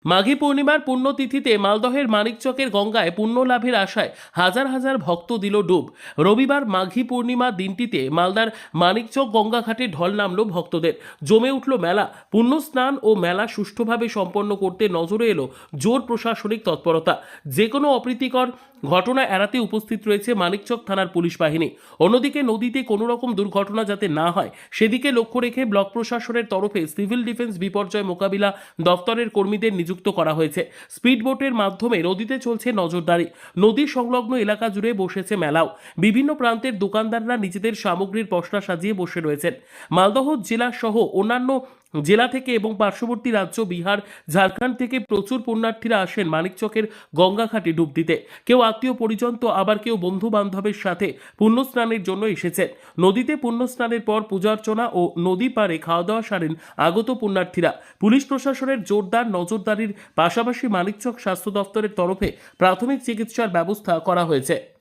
মাঘী পূর্ণিমার পুণ্যতিথিতে মালদহের মানিকচকের গঙ্গায় পুণ্য লাভের আশায় হাজার হাজার ভক্ত দিল ডুব। রবিবার মাঘী পূর্ণিমা দিনটিতে মালদার মানিকচক গঙ্গাঘাটে ঢল নামল ভক্তদের, জমে উঠল মেলা। পুণ্য স্নান ও মেলা সুষ্ঠুভাবে সম্পন্ন করতে নজরে এলো জোর প্রশাসনিক তৎপরতা। যে কোনো অপ্রীতিকর ঘটনা এড়াতে উপস্থিত রয়েছে মানিকচক থানার পুলিশ বাহিনী। অন্যদিকে নদীতে কোনো রকম দুর্ঘটনা যাতে না হয় সেদিকে লক্ষ্য রেখে ব্লক প্রশাসনের তরফে সিভিল ডিফেন্স বিপর্যয় মোকাবিলা দপ্তরের কর্মীদের নিযুক্ত করা হয়েছে। স্পিড বোটের মাধ্যমে নদীতে চলছে নজরদারি। নদী সংলগ্ন এলাকা জুড়ে বসেছে মেলাও। বিভিন্ন প্রান্তের দোকানদাররা নিজেদের সামগ্রীর পসরা সাজিয়ে বসে রয়েছেন। মালদহ জেলা সহ অন্যান্য জেলা থেকে এবং পার্শ্ববর্তী রাজ্য বিহার, ঝাড়খণ্ড থেকে প্রচুর পুণ্যার্থীরা আসেন মানিকচকের গঙ্গাঘাটে ডুব দিতে। কেউ আত্মীয় পরিজন তো আবার কেউ বন্ধু বান্ধবের সাথে পুণ্যস্নানের জন্য এসেছেন। নদীতে পুণ্যস্নানের পর পূজার্চনা ও নদী পাড়ে খাওয়া দাওয়া সারেন আগত পুণ্যার্থীরা। পুলিশ প্রশাসনের জোরদার নজরদারির পাশাপাশি মানিকচক স্বাস্থ্য দপ্তরের তরফে প্রাথমিক চিকিৎসার ব্যবস্থা করা হয়েছে।